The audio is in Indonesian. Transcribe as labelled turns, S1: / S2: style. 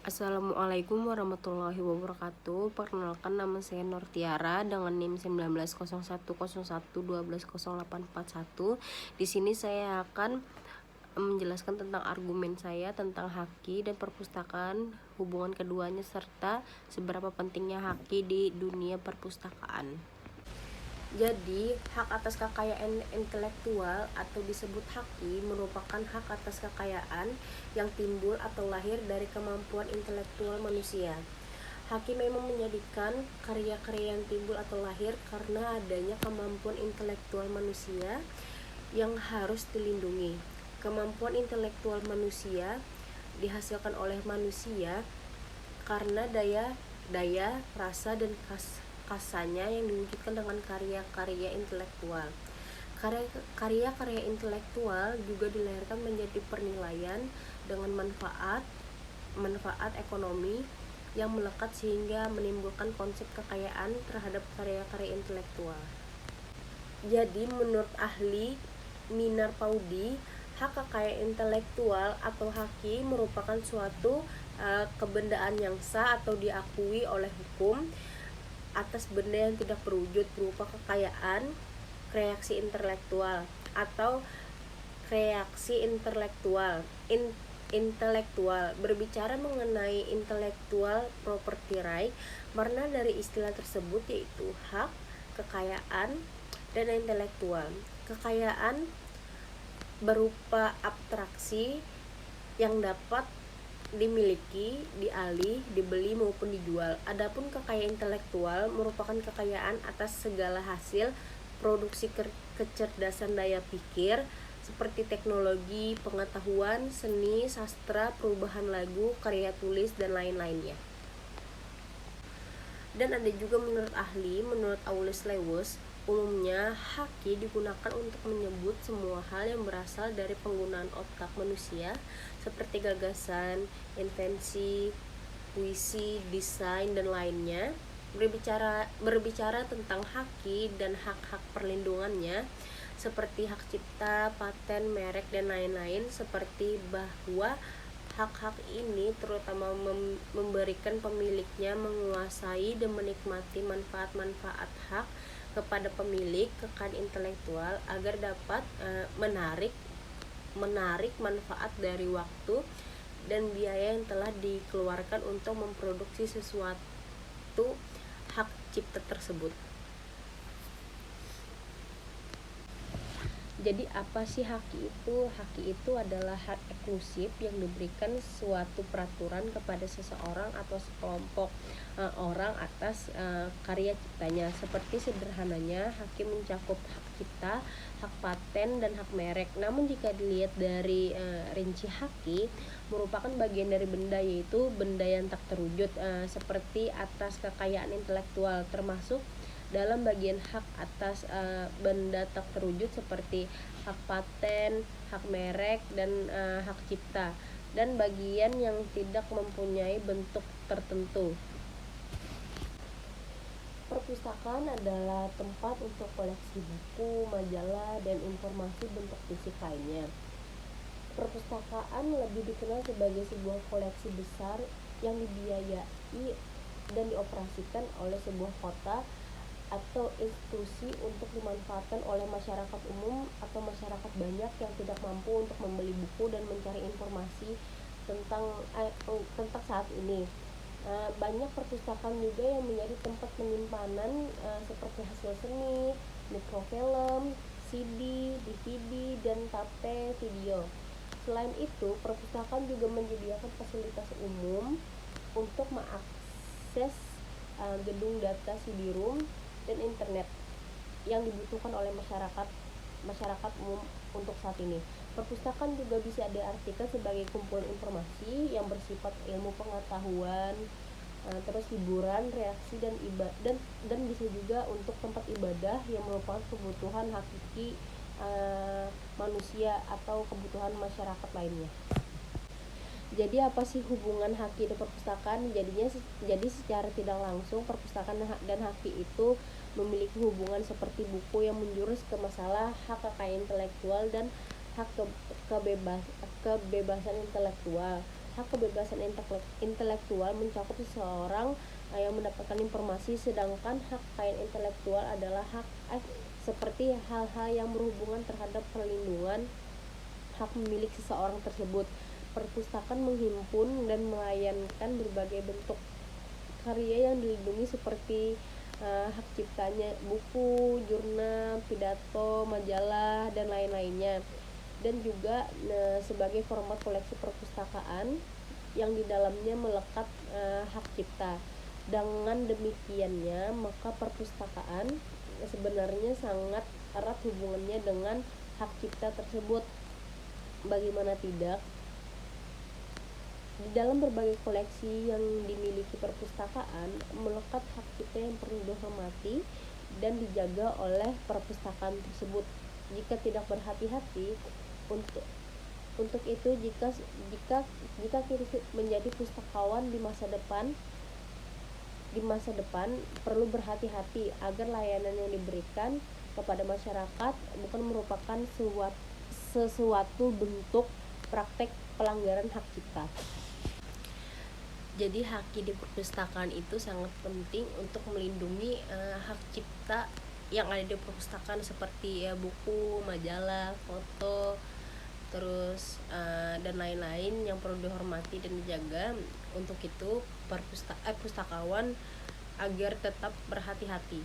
S1: Assalamualaikum warahmatullahi wabarakatuh. Perkenalkan, nama saya Nur Tiara dengan NIM 190101120841. Di sini saya akan menjelaskan tentang argumen saya tentang haki dan perpustakaan, hubungan keduanya, serta seberapa pentingnya haki di dunia perpustakaan. Jadi, hak atas kekayaan intelektual atau disebut haki merupakan hak atas kekayaan yang timbul atau lahir dari kemampuan intelektual manusia. Haki memang menjadikan karya-karya yang timbul atau lahir karena adanya kemampuan intelektual manusia yang harus dilindungi. Kemampuan intelektual manusia dihasilkan oleh manusia karena daya, rasa, dan kasanya yang diwujudkan dengan karya-karya intelektual. Karya-karya intelektual juga dilahirkan menjadi penilaian dengan manfaat ekonomi yang melekat sehingga menimbulkan konsep kekayaan terhadap karya-karya intelektual. Jadi menurut ahli Minar Paudi, hak kekayaan intelektual atau haki merupakan suatu kebendaan yang sah atau diakui oleh hukum atas benda yang tidak berwujud berupa kekayaan, kreasi intelektual atau kreasi intelektual. Berbicara mengenai intellectual property right, makna dari istilah tersebut yaitu hak, kekayaan, dan intelektual. Kekayaan berupa abstraksi yang dapat dimiliki, dialih, dibeli maupun dijual. Adapun kekayaan intelektual merupakan kekayaan atas segala hasil produksi kecerdasan daya pikir seperti teknologi, pengetahuan, seni, sastra, perubahan lagu, karya tulis, dan lain-lainnya. Dan ada juga menurut Aulus Lewis, umumnya haki digunakan untuk menyebut semua hal yang berasal dari penggunaan otak manusia seperti gagasan, invensi, puisi, desain, dan lainnya. Berbicara tentang haki dan hak-hak perlindungannya seperti hak cipta, paten, merek, dan lain-lain, seperti bahwa hak-hak ini terutama memberikan pemiliknya menguasai dan menikmati manfaat-manfaat hak kepada pemilik kekayaan intelektual agar dapat menarik manfaat dari waktu dan biaya yang telah dikeluarkan untuk memproduksi sesuatu hak cipta tersebut. Jadi apa sih haki itu? Haki itu adalah hak eksklusif yang diberikan suatu peraturan kepada seseorang atau sekelompok orang atas karya ciptanya. Seperti sederhananya, haki mencakup hak cipta, hak paten, dan hak merek. Namun jika dilihat dari rinci haki, merupakan bagian dari benda, yaitu benda yang tak terwujud, seperti atas kekayaan intelektual, termasuk dalam bagian hak atas benda tak terwujud seperti hak paten, hak merek, dan hak cipta, dan bagian yang tidak mempunyai bentuk tertentu. Perpustakaan adalah tempat untuk koleksi buku, majalah, dan informasi bentuk fisik lainnya. Perpustakaan lebih dikenal sebagai sebuah koleksi besar yang dibiayai dan dioperasikan oleh sebuah kota atau institusi untuk dimanfaatkan oleh masyarakat umum atau masyarakat banyak yang tidak mampu untuk membeli buku dan mencari informasi tentang saat ini. Banyak perpustakaan juga yang menjadi tempat penyimpanan seperti hasil seni, mikrofilm, CD, DVD, dan tape video. Selain itu, perpustakaan juga menyediakan fasilitas umum untuk mengakses gedung data CD-ROM dan internet yang dibutuhkan oleh masyarakat umum untuk saat ini. Perpustakaan juga bisa diartikan sebagai kumpulan informasi yang bersifat ilmu pengetahuan, terus hiburan, reaksi, dan bisa juga untuk tempat ibadah yang merupakan kebutuhan hakiki manusia atau kebutuhan masyarakat lainnya. Jadi apa sih hubungan haki dan perpustakaan? Jadi secara tidak langsung perpustakaan dan haki itu memiliki hubungan seperti buku yang menjurus ke masalah hak kekayaan intelektual dan hak kebebasan intelektual. Hak kebebasan intelektual mencakup seseorang yang mendapatkan informasi, sedangkan hak kekayaan intelektual adalah hak seperti hal-hal yang berhubungan terhadap perlindungan hak milik seseorang tersebut. Perpustakaan menghimpun dan melayangkan berbagai bentuk karya yang dilindungi seperti hak ciptanya, buku, jurnal, pidato, majalah, dan lain-lainnya. Dan juga sebagai format koleksi perpustakaan yang di dalamnya melekat hak cipta. Dengan demikiannya, maka perpustakaan sebenarnya sangat erat hubungannya dengan hak cipta tersebut. Bagaimana tidak? Di dalam berbagai koleksi yang dimiliki perpustakaan melekat hak cipta yang perlu dihormati dan dijaga oleh perpustakaan tersebut. Jika tidak berhati-hati untuk itu, jika kita menjadi pustakawan di masa depan perlu berhati-hati agar layanan yang diberikan kepada masyarakat bukan merupakan sesuatu bentuk praktek pelanggaran hak cipta. Jadi haki di perpustakaan itu sangat penting untuk melindungi hak cipta yang ada di perpustakaan, seperti buku, majalah, foto, terus dan lain-lain yang perlu dihormati dan dijaga. Untuk itu pustakawan agar tetap berhati-hati.